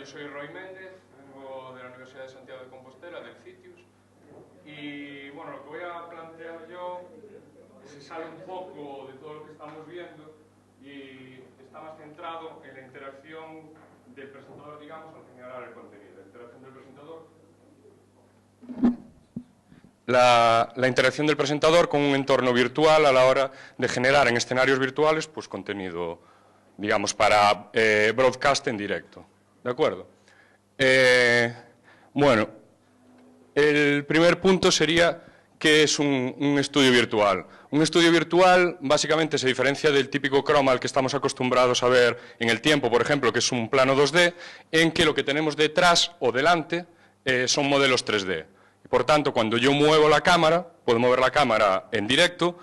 yo soy Roy Méndez, vengo de la Universidad de Santiago de Compostela, del CITIUS, y bueno, lo que voy a plantear yo se sale un poco de todo lo que estamos viendo y está más centrado en la interacción del presentador, digamos, al generar el contenido. La interacción del presentador. La interacción del presentador con un entorno virtual a la hora de generar en escenarios virtuales pues contenido, digamos, para broadcast en directo. ¿De acuerdo? Bueno, el primer punto sería ¿qué es un estudio virtual? Un estudio virtual básicamente se diferencia del típico croma al que estamos acostumbrados a ver en el tiempo, por ejemplo, que es un plano 2D, en que lo que tenemos detrás o delante son modelos 3D. Por tanto, cuando yo muevo la cámara, puedo mover la cámara en directo,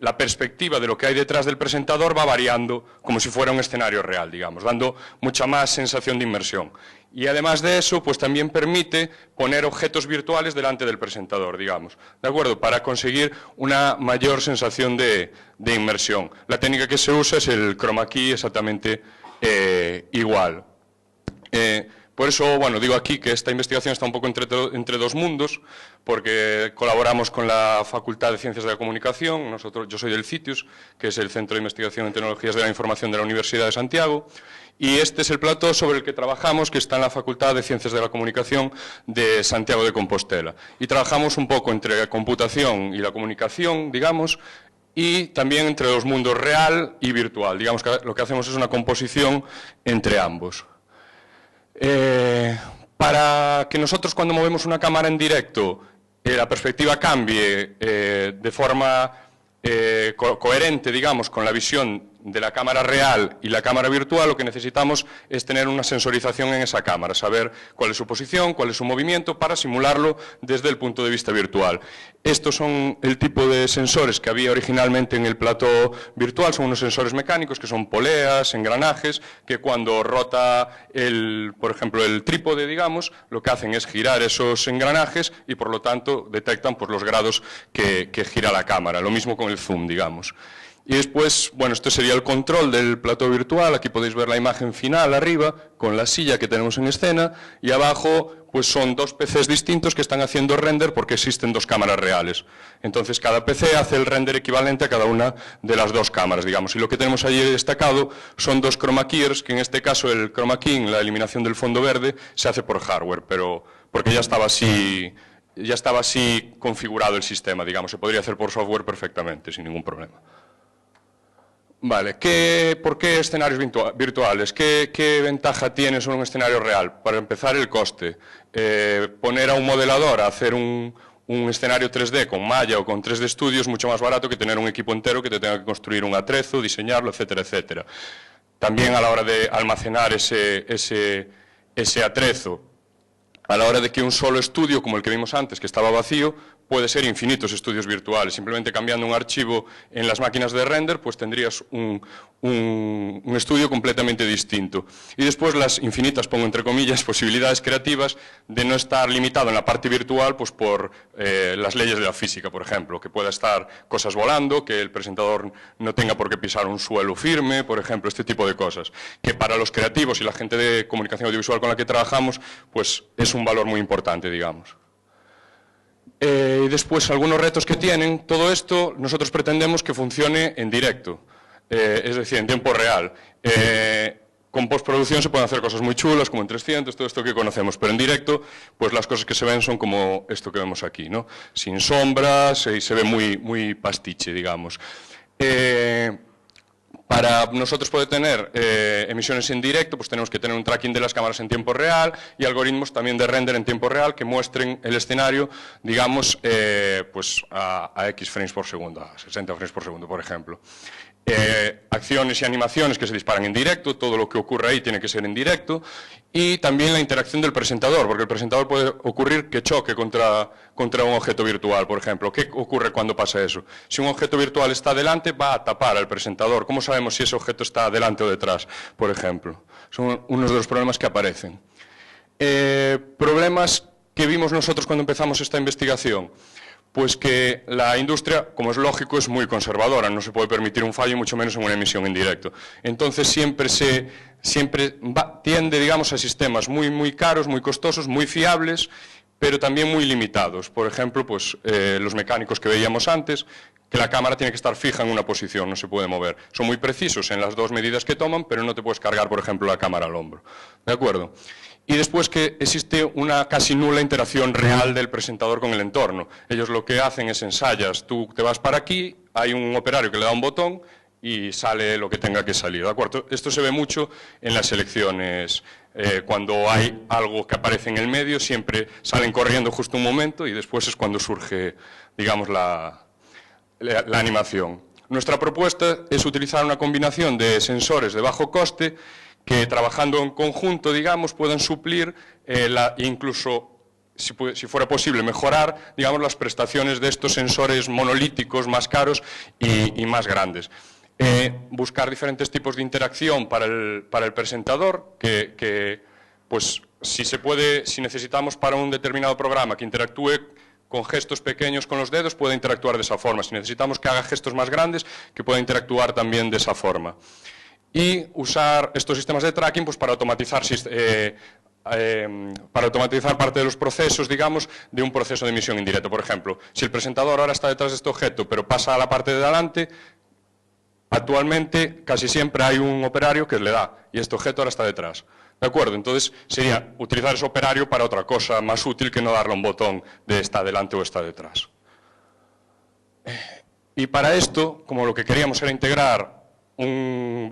la perspectiva de lo que hay detrás del presentador va variando como si fuera un escenario real, digamos, dando mucha más sensación de inmersión. Y además de eso, pues también permite poner objetos virtuales delante del presentador, digamos, ¿de acuerdo? Para conseguir una mayor sensación de inmersión. La técnica que se usa es el chroma key exactamente igual. Por eso, bueno, digo aquí que esta investigación está un poco entre dos mundos, porque colaboramos con la Facultad de Ciencias de la Comunicación, yo soy del CITIUS, que es el Centro de Investigación en Tecnologías de la Información de la Universidad de Santiago, y este es el plató sobre el que trabajamos, que está en la Facultad de Ciencias de la Comunicación de Santiago de Compostela. Y trabajamos un poco entre la computación y la comunicación, digamos, y también entre los mundos real y virtual. Digamos que lo que hacemos es una composición entre ambos. Para que nosotros cuando movemos una cámara en directo la perspectiva cambie de forma coherente, digamos, con la visión de la cámara real y la cámara virtual, lo que necesitamos es tener una sensorización en esa cámara, saber cuál es su posición, cuál es su movimiento, para simularlo desde el punto de vista virtual. Estos son el tipo de sensores que había originalmente en el plató virtual, son unos sensores mecánicos que son poleas, engranajes, que cuando rota, por ejemplo, el trípode, digamos, lo que hacen es girar esos engranajes y por lo tanto detectan pues, los grados que gira la cámara, lo mismo con el zoom, digamos. Y después, bueno, esto sería el control del plató virtual, aquí podéis ver la imagen final arriba, con la silla que tenemos en escena, y abajo pues son dos PCs distintos que están haciendo render porque existen dos cámaras reales. Entonces cada PC hace el render equivalente a cada una de las dos cámaras, digamos. Y lo que tenemos allí destacado son dos chroma keyers, que en este caso el chroma key, la eliminación del fondo verde, se hace por hardware, pero porque ya estaba así configurado el sistema, digamos. Se podría hacer por software perfectamente, sin ningún problema. Vale, ¿por qué escenarios virtuales? ¿Qué ventaja tiene sobre un escenario real? Para empezar, el coste. Poner a un modelador a hacer un escenario 3D con Maya o con 3D Studio es mucho más barato que tener un equipo entero que te tenga que construir un atrezo, diseñarlo, etcétera, etcétera. También a la hora de almacenar ese atrezo, a la hora de que un solo estudio, como el que vimos antes, que estaba vacío, puede ser infinitos estudios virtuales. Simplemente cambiando un archivo en las máquinas de render, pues tendrías un estudio completamente distinto. Y después las infinitas, pongo entre comillas, posibilidades creativas de no estar limitado en la parte virtual pues por las leyes de la física, por ejemplo, que pueda estar cosas volando, que el presentador no tenga por qué pisar un suelo firme, por ejemplo, este tipo de cosas. Que para los creativos y la gente de comunicación audiovisual con la que trabajamos, pues es un valor muy importante, digamos. Y después, algunos retos que tienen, todo esto nosotros pretendemos que funcione en directo, es decir, en tiempo real. Con postproducción se pueden hacer cosas muy chulas, como en 300, todo esto que conocemos, pero en directo, pues las cosas que se ven son como esto que vemos aquí, ¿no? Sin sombras y se ve muy pastiche, digamos. Para nosotros poder tener emisiones en directo, pues tenemos que tener un tracking de las cámaras en tiempo real y algoritmos también de render en tiempo real que muestren el escenario, digamos, pues a X frames por segundo, a 60 frames por segundo, por ejemplo. Acciones y animaciones que se disparan en directo, todo lo que ocurre ahí tiene que ser en directo, y también la interacción del presentador, porque el presentador puede ocurrir que choque contra un objeto virtual, por ejemplo. ¿Qué ocurre cuando pasa eso? Si un objeto virtual está delante, va a tapar al presentador. ¿Cómo sabemos si ese objeto está delante o detrás, por ejemplo? Son unos de los problemas que aparecen. Problemas que vimos nosotros cuando empezamos esta investigación. Pues que la industria, como es lógico, es muy conservadora, no se puede permitir un fallo, mucho menos en una emisión en directo. Entonces siempre tiende, digamos, a sistemas muy caros, muy costosos, muy fiables, pero también muy limitados. Por ejemplo, pues, los mecánicos que veíamos antes, que la cámara tiene que estar fija en una posición, no se puede mover. Son muy precisos en las dos medidas que toman, pero no te puedes cargar, por ejemplo, la cámara al hombro. ¿De acuerdo? Y después que existe una casi nula interacción real del presentador con el entorno. Ellos lo que hacen es ensayas, tú te vas para aquí, hay un operario que le da un botón y sale lo que tenga que salir, ¿de acuerdo? Esto se ve mucho en las elecciones, cuando hay algo que aparece en el medio, siempre salen corriendo justo un momento y después es cuando surge, digamos, la animación. Nuestra propuesta es utilizar una combinación de sensores de bajo coste que trabajando en conjunto, digamos, puedan suplir incluso, si fuera posible, mejorar, digamos, las prestaciones de estos sensores monolíticos más caros y más grandes. Buscar diferentes tipos de interacción para el presentador, pues, si necesitamos para un determinado programa que interactúe con gestos pequeños con los dedos, puede interactuar de esa forma. Si necesitamos que haga gestos más grandes, que pueda interactuar también de esa forma. Y usar estos sistemas de tracking pues, para automatizar parte de los procesos, digamos, de un proceso de emisión en directo. Por ejemplo, si el presentador ahora está detrás de este objeto, pero pasa a la parte de delante, actualmente casi siempre hay un operario que le da, y este objeto ahora está detrás. ¿De acuerdo? Entonces sería utilizar ese operario para otra cosa más útil que no darle un botón de está delante o está detrás. Y para esto, como lo que queríamos era integrar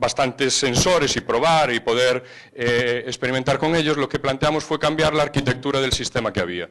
bastantes sensores y probar y poder experimentar con ellos, lo que planteamos fue cambiar la arquitectura del sistema que había.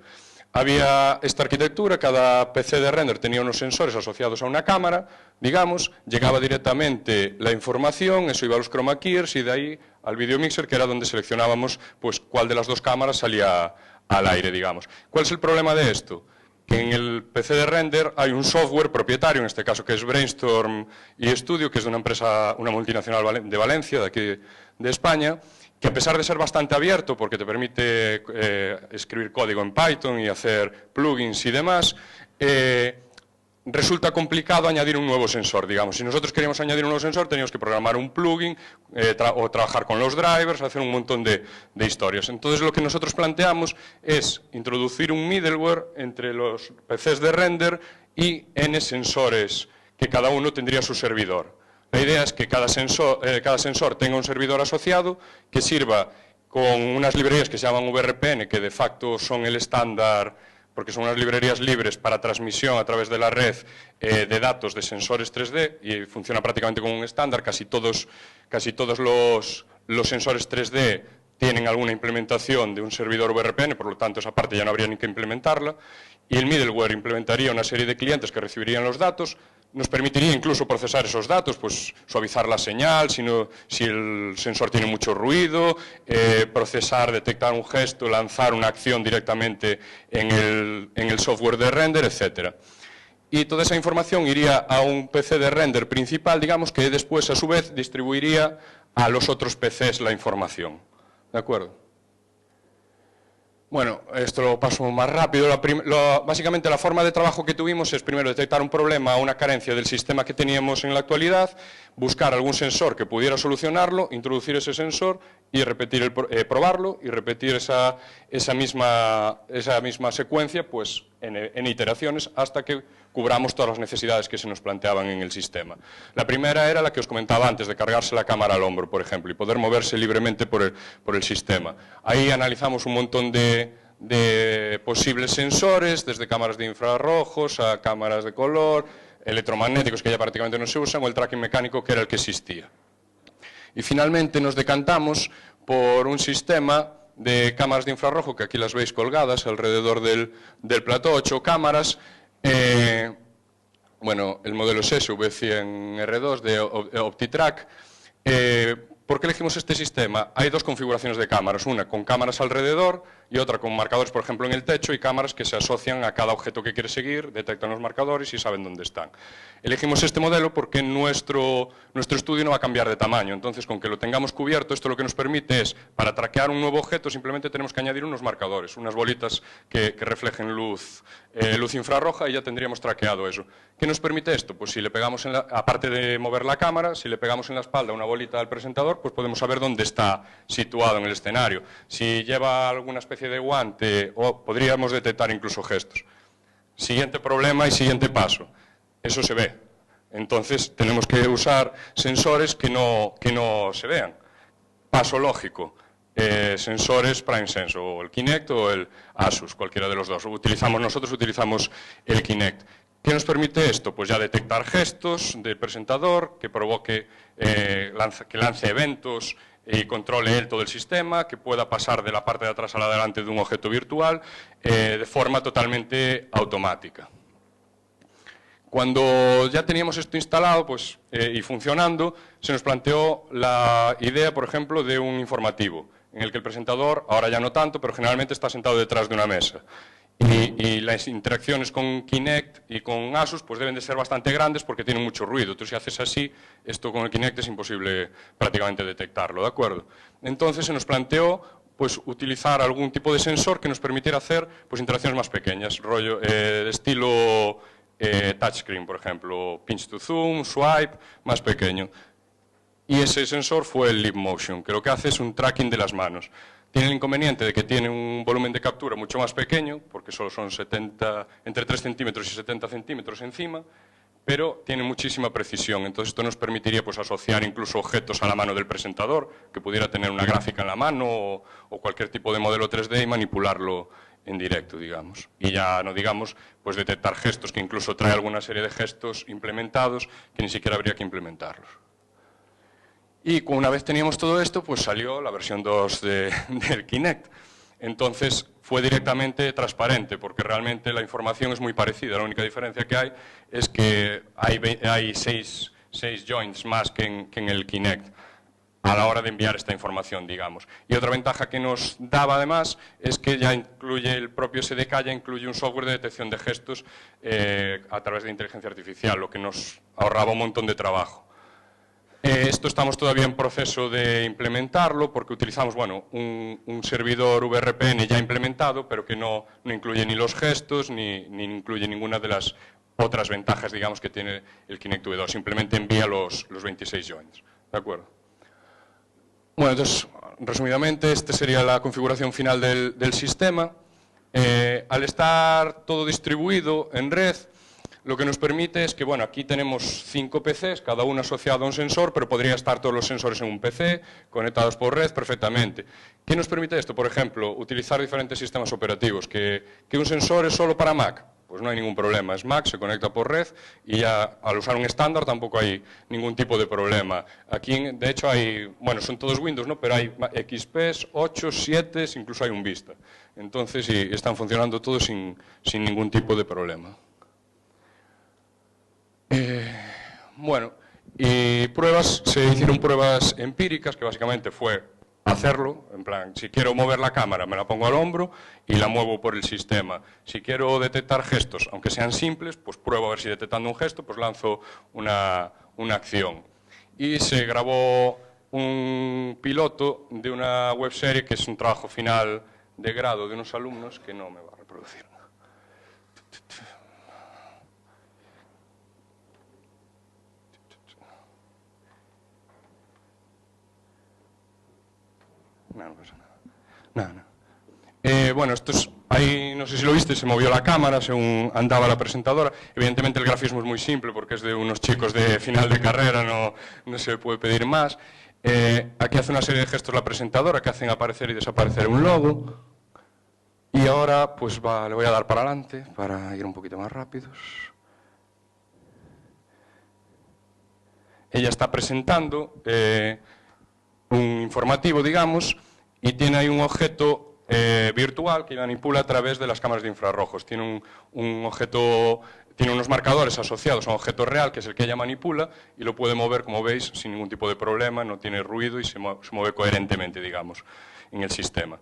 Había esta arquitectura, cada PC de render tenía unos sensores asociados a una cámara, digamos, llegaba directamente la información, eso iba a los chroma keyers y de ahí al video mixer, que era donde seleccionábamos pues, cuál de las dos cámaras salía al aire, digamos. ¿Cuál es el problema de esto? Que en el PC de render hay un software propietario, en este caso que es Brainstorm y Studio, que es de una empresa, una multinacional de Valencia, de aquí de España, que a pesar de ser bastante abierto, porque te permite escribir código en Python y hacer plugins y demás, resulta complicado añadir un nuevo sensor, digamos. Si nosotros queríamos añadir un nuevo sensor, teníamos que programar un plugin o trabajar con los drivers, hacer un montón de historias. Entonces, lo que nosotros planteamos es introducir un middleware entre los PCs de render y N sensores, que cada uno tendría su servidor. La idea es que cada sensor tenga un servidor asociado que sirva con unas librerías que se llaman VRPN, que de facto son el estándar, porque son unas librerías libres para transmisión a través de la red de datos de sensores 3D y funciona prácticamente como un estándar. Casi todos los sensores 3D tienen alguna implementación de un servidor VRPN, por lo tanto esa parte ya no habría ni que implementarla, y el middleware implementaría una serie de clientes que recibirían los datos. Nos permitiría incluso procesar esos datos, pues suavizar la señal, si el sensor tiene mucho ruido, procesar, detectar un gesto, lanzar una acción directamente en el software de render, etc. Y toda esa información iría a un PC de render principal, digamos, que después a su vez distribuiría a los otros PCs la información. ¿De acuerdo? Bueno, esto lo paso más rápido. Básicamente la forma de trabajo que tuvimos es primero detectar un problema o una carencia del sistema que teníamos en la actualidad, buscar algún sensor que pudiera solucionarlo, introducir ese sensor y repetir probarlo y repetir esa misma secuencia pues, en iteraciones hasta que cubramos todas las necesidades que se nos planteaban en el sistema. La primera era la que os comentaba antes, de cargarse la cámara al hombro, por ejemplo, y poder moverse libremente por el sistema. Ahí analizamos un montón de posibles sensores, desde cámaras de infrarrojos a cámaras de color, electromagnéticos que ya prácticamente no se usan, o el tracking mecánico que era el que existía. Y finalmente nos decantamos por un sistema de cámaras de infrarrojo, que aquí las veis colgadas alrededor del plató, 8 cámaras. Bueno, el modelo es ese, V100R2 de OptiTrack. ¿Por qué elegimos este sistema? Hay dos configuraciones de cámaras, una con cámaras alrededor, y otra con marcadores, por ejemplo, en el techo y cámaras que se asocian a cada objeto que quiere seguir, detectan los marcadores y saben dónde están. Elegimos este modelo porque nuestro estudio no va a cambiar de tamaño, entonces con que lo tengamos cubierto, esto lo que nos permite es, para traquear un nuevo objeto, simplemente tenemos que añadir unos marcadores, unas bolitas que reflejen luz infrarroja y ya tendríamos traqueado eso. ¿Qué nos permite esto? Pues si le pegamos, aparte de mover la cámara, si le pegamos en la espalda una bolita al presentador, pues podemos saber dónde está situado en el escenario. Si lleva alguna especie de guante, o podríamos detectar incluso gestos. Siguiente problema y siguiente paso. Eso se ve. Entonces tenemos que usar sensores que no se vean. Paso lógico. Sensores Prime Sense, o el Kinect o el Asus, cualquiera de los dos. Nosotros utilizamos el Kinect. ¿Qué nos permite esto? Pues ya detectar gestos del presentador, que provoque, que lance eventos y controle él todo el sistema, que pueda pasar de la parte de atrás a la de delante de un objeto virtual de forma totalmente automática. Cuando ya teníamos esto instalado pues, y funcionando, se nos planteó la idea, por ejemplo, de un informativo, en el que el presentador, ahora ya no tanto, pero generalmente está sentado detrás de una mesa. Y las interacciones con Kinect y con Asus pues deben de ser bastante grandes porque tienen mucho ruido. Entonces, si haces así, esto con el Kinect es imposible prácticamente detectarlo, ¿de acuerdo? Entonces, se nos planteó pues, utilizar algún tipo de sensor que nos permitiera hacer pues, interacciones más pequeñas, rollo, de estilo touchscreen, por ejemplo, pinch to zoom, swipe, más pequeño. Y ese sensor fue el Leap Motion, que lo que hace es un tracking de las manos. Tiene el inconveniente de que tiene un volumen de captura mucho más pequeño, porque solo son entre 3 centímetros y 70 centímetros encima, pero tiene muchísima precisión. Entonces esto nos permitiría pues, asociar incluso objetos a la mano del presentador, que pudiera tener una gráfica en la mano o cualquier tipo de modelo 3D y manipularlo en directo, digamos. Y ya no digamos, pues detectar gestos, que incluso trae alguna serie de gestos implementados que ni siquiera habría que implementarlos. Y una vez teníamos todo esto, pues salió la versión 2 del Kinect. Entonces fue directamente transparente, porque realmente la información es muy parecida. La única diferencia que hay es que hay seis joints más que en el Kinect a la hora de enviar esta información, digamos. Y otra ventaja que nos daba además es que ya incluye el propio SDK, ya incluye un software de detección de gestos a través de inteligencia artificial, lo que nos ahorraba un montón de trabajo. Esto estamos todavía en proceso de implementarlo porque utilizamos bueno, un servidor VRPN ya implementado, pero que no incluye ni los gestos ni incluye ninguna de las otras ventajas digamos, que tiene el Kinect V2. Simplemente envía los 26 joins. ¿De acuerdo? Bueno, entonces, resumidamente, esta sería la configuración final del sistema. Al estar todo distribuido en red, lo que nos permite es que, bueno, aquí tenemos 5 PCs, cada uno asociado a un sensor, pero podría estar todos los sensores en un PC, conectados por red perfectamente. ¿Qué nos permite esto? Por ejemplo, utilizar diferentes sistemas operativos. ¿Que un sensor es solo para Mac? Pues no hay ningún problema, es Mac, se conecta por red y ya al usar un estándar tampoco hay ningún tipo de problema. Aquí, de hecho, hay, bueno, son todos Windows, ¿no? Pero hay XPs, 8, 7, incluso hay un Vista. Entonces, sí, están funcionando todos sin ningún tipo de problema. Bueno, y se hicieron pruebas empíricas, que básicamente fue hacerlo, en plan, si quiero mover la cámara me la pongo al hombro y la muevo por el sistema. Si quiero detectar gestos, aunque sean simples, pues pruebo a ver si detectando un gesto, pues lanzo una acción. Y se grabó un piloto de una webserie que es un trabajo final de grado de unos alumnos que no me va a reproducir. No pasa nada. Nada. Bueno, esto es, ahí no sé si lo viste, se movió la cámara según andaba la presentadora. Evidentemente el grafismo es muy simple porque es de unos chicos de final de carrera, no se puede pedir más. Aquí hace una serie de gestos la presentadora que hacen aparecer y desaparecer un logo. Y ahora pues le voy a dar para adelante para ir un poquito más rápidos. Ella está presentando un informativo, digamos, y tiene ahí un objeto virtual que manipula a través de las cámaras de infrarrojos. Tiene un objeto, tiene unos marcadores asociados a un objeto real, que es el que ella manipula, y lo puede mover, como veis, sin ningún tipo de problema, no tiene ruido y se mueve coherentemente, digamos, en el sistema.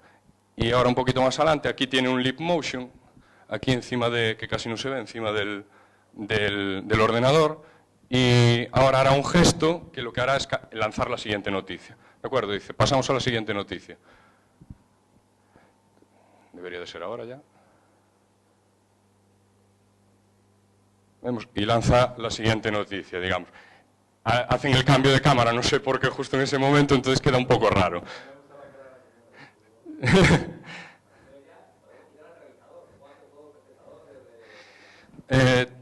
Y ahora un poquito más adelante, aquí tiene un Leap Motion, aquí encima de, que casi no se ve, encima del ordenador, y ahora hará un gesto que lo que hará es lanzar la siguiente noticia. ¿De acuerdo? Dice, pasamos a la siguiente noticia. Debería de ser ahora ya. Vemos, y lanza la siguiente noticia, digamos. Hacen el cambio de cámara, no sé por qué justo en ese momento, entonces queda un poco raro.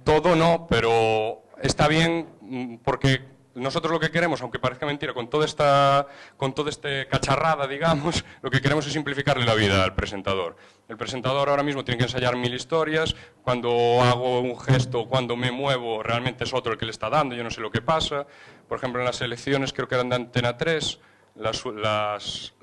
Todo no, pero está bien porque nosotros lo que queremos, aunque parezca mentira, con toda esta cacharrada, digamos, lo que queremos es simplificarle la vida al presentador. El presentador ahora mismo tiene que ensayar 1000 historias, cuando hago un gesto, cuando me muevo, realmente es otro el que le está dando, yo no sé lo que pasa. Por ejemplo, en las elecciones, creo que eran de Antena 3, las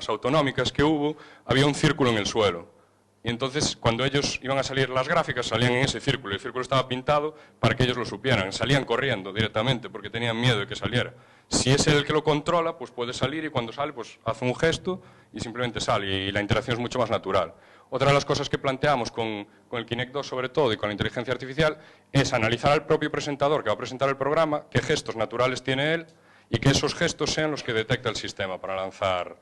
autonómicas que hubo, había un círculo en el suelo. Y entonces, cuando ellos iban a salir las gráficas, salían en ese círculo. El círculo estaba pintado para que ellos lo supieran. Salían corriendo directamente porque tenían miedo de que saliera. Si es él el que lo controla, pues puede salir y cuando sale, pues hace un gesto y simplemente sale. Y la interacción es mucho más natural. Otra de las cosas que planteamos con el Kinect 2 sobre todo y con la inteligencia artificial es analizar al propio presentador que va a presentar el programa, qué gestos naturales tiene él y que esos gestos sean los que detecta el sistema para lanzar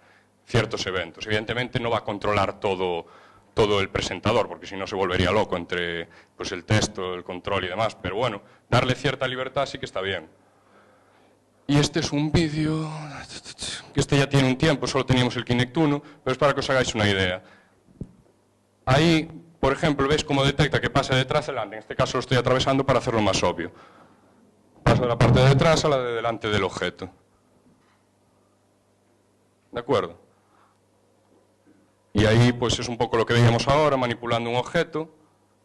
ciertos eventos. Evidentemente no va a controlar todo el presentador, porque si no se volvería loco entre pues, el texto, el control y demás. Pero bueno, darle cierta libertad sí que está bien. Y este es un vídeo, que este ya tiene un tiempo, solo teníamos el Kinect 1, pero es para que os hagáis una idea. Ahí, por ejemplo, veis cómo detecta que pasa detrás delante. En este caso lo estoy atravesando para hacerlo más obvio. Paso de la parte de detrás a la de delante del objeto. ¿De acuerdo? Y ahí pues es un poco lo que veíamos ahora, manipulando un objeto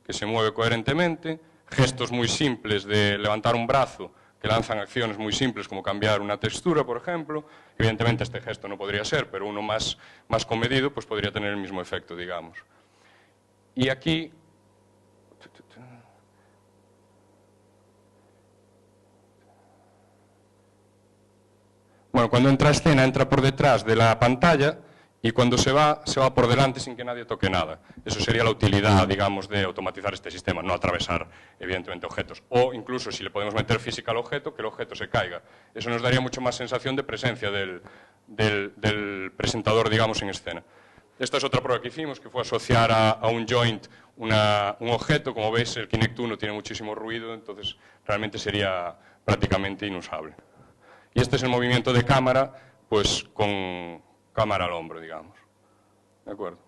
que se mueve coherentemente, gestos muy simples de levantar un brazo que lanzan acciones muy simples como cambiar una textura, por ejemplo. Evidentemente este gesto no podría ser, pero uno más comedido pues podría tener el mismo efecto, digamos. Y aquí... Bueno, cuando entra a escena, entra por detrás de la pantalla y cuando se va por delante sin que nadie toque nada. Eso sería la utilidad, digamos, de automatizar este sistema, no atravesar, evidentemente, objetos. O incluso, si le podemos meter física al objeto, que el objeto se caiga. Eso nos daría mucho más sensación de presencia del presentador, digamos, en escena. Esta es otra prueba que hicimos, que fue asociar a un joint un objeto. Como veis, el Kinect 1 tiene muchísimo ruido, entonces realmente sería prácticamente inusable. Y este es el movimiento de cámara, pues con cámara al hombro, digamos. ¿De acuerdo?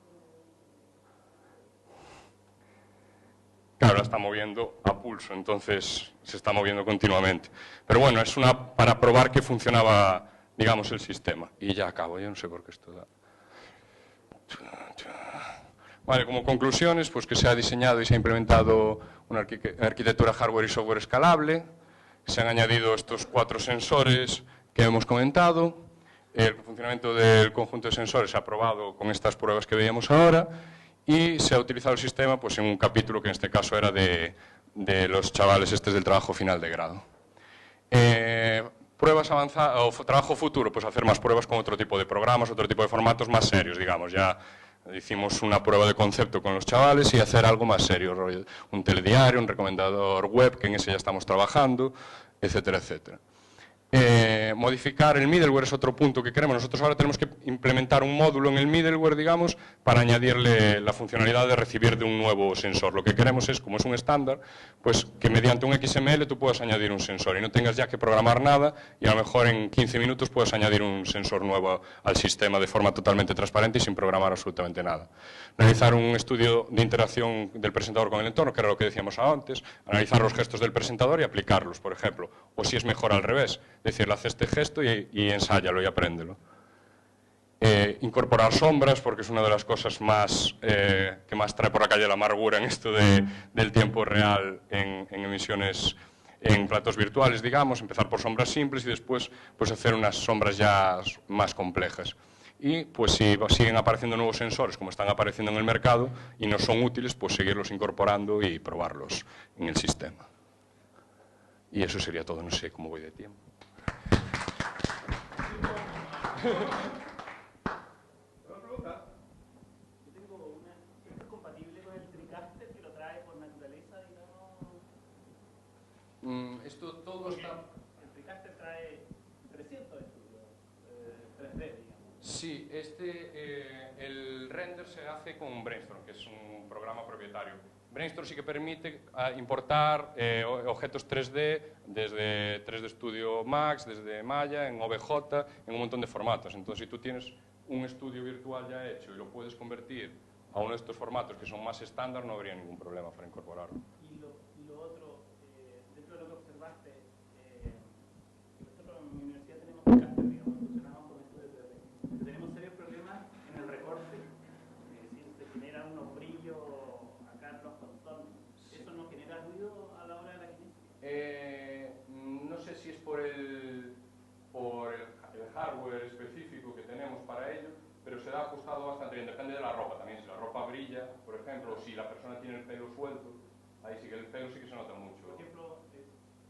Claro, la está moviendo a pulso, entonces se está moviendo continuamente. Pero bueno, es para probar que funcionaba, digamos, el sistema. Y ya acabo, yo no sé por qué esto da. Vale, como conclusiones, pues que se ha diseñado y se ha implementado una arquitectura hardware y software escalable. Se han añadido estos 4 sensores que hemos comentado. El funcionamiento del conjunto de sensores se ha probado con estas pruebas que veíamos ahora y se ha utilizado el sistema pues, en un capítulo que en este caso era de los chavales del trabajo final de grado. Pruebas avanzadas o trabajo futuro, pues hacer más pruebas con otro tipo de programas, otro tipo de formatos más serios, digamos. Ya hicimos una prueba de concepto con los chavales y hacer algo más serio, un telediario, un recomendador web, que en ese ya estamos trabajando, etcétera, etcétera. Modificar el middleware es otro punto que queremos. Nosotros ahora tenemos que implementar un módulo en el middleware, digamos, para añadirle la funcionalidad de recibir de un nuevo sensor. Lo que queremos es, como es un estándar, pues que mediante un XML tú puedas añadir un sensor y no tengas ya que programar nada y a lo mejor en 15 minutos puedas añadir un sensor nuevo al sistema de forma totalmente transparente y sin programar absolutamente nada. Realizar un estudio de interacción del presentador con el entorno, que era lo que decíamos antes, analizar los gestos del presentador y aplicarlos, por ejemplo. O si es mejor al revés, decirle, haz este gesto y ensáyalo y apréndelo. Incorporar sombras, porque es una de las cosas que más trae por la calle la amargura en esto del tiempo real en emisiones, en platos virtuales, digamos. Empezar por sombras simples y después pues, hacer unas sombras ya más complejas. Y pues si siguen apareciendo nuevos sensores, como están apareciendo en el mercado, y no son útiles, pues seguirlos incorporando y probarlos en el sistema. Y eso sería todo, no sé cómo voy de tiempo. todo está... El TriCaster trae 300 estudios 3D, digamos. Sí, el render se hace con Brainstorm, que es un programa propietario. Brainstorm sí que permite importar objetos 3D desde 3D Studio Max, desde Maya, en OBJ, en un montón de formatos. Entonces, si tú tienes un estudio virtual ya hecho y lo puedes convertir a uno de estos formatos que son más estándar, no habría ningún problema para incorporarlo. Y lo otro, dentro de lo que observaste, nosotros en mi universidad tenemos TriCaster, digamos, funcionamos con estudios 3D. Tenemos serios problemas en el recorte, es decir, se generan unos brillos acá en los contornos. ¿Eso no genera ruido a la hora de la kinesis? No sé si es por el hardware específico que tenemos para ello, pero se da ajustado bastante bien, depende de la ropa también. Si la ropa brilla, por ejemplo, o si la persona tiene el pelo suelto, ahí sí que el pelo sí que se nota mucho. Por ejemplo,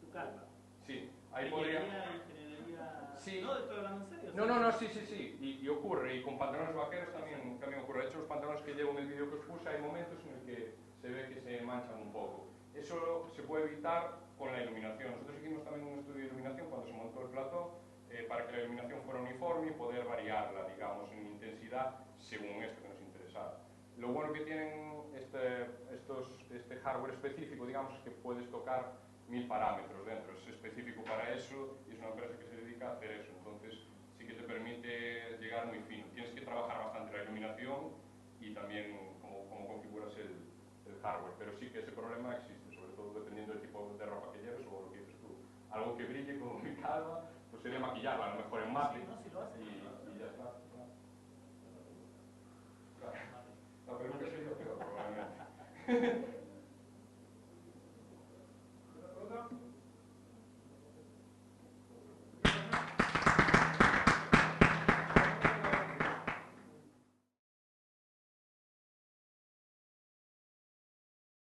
tu calva. Sí, ahí podría... Generaría... Sí. No, estoy hablando en serio. No, sí. Y ocurre, y con pantalones vaqueros también ocurre. De hecho, los pantalones que llevo en el vídeo que os puse, hay momentos en el que se ve que se manchan un poco. Eso se puede evitar con la iluminación. Nosotros hicimos también un estudio de iluminación cuando se montó el plató, para que la iluminación fuera uniforme y poder variarla, digamos, en intensidad según esto que nos interesaba. Lo bueno que tienen este hardware específico, digamos, es que puedes tocar 1000 parámetros dentro. Es específico para eso y es una empresa que se dedica a hacer eso. Entonces, sí que te permite llegar muy fino. Tienes que trabajar bastante la iluminación y también cómo configuras el hardware. Pero sí que ese problema existe, sobre todo dependiendo del tipo de ropa que lleves o lo que dices tú. Algo que brille como mi calva, pues sería maquillarla, a lo mejor en mate, Sí, no, si lo hace, y ya está. Claro. La peluca sería peor, probablemente.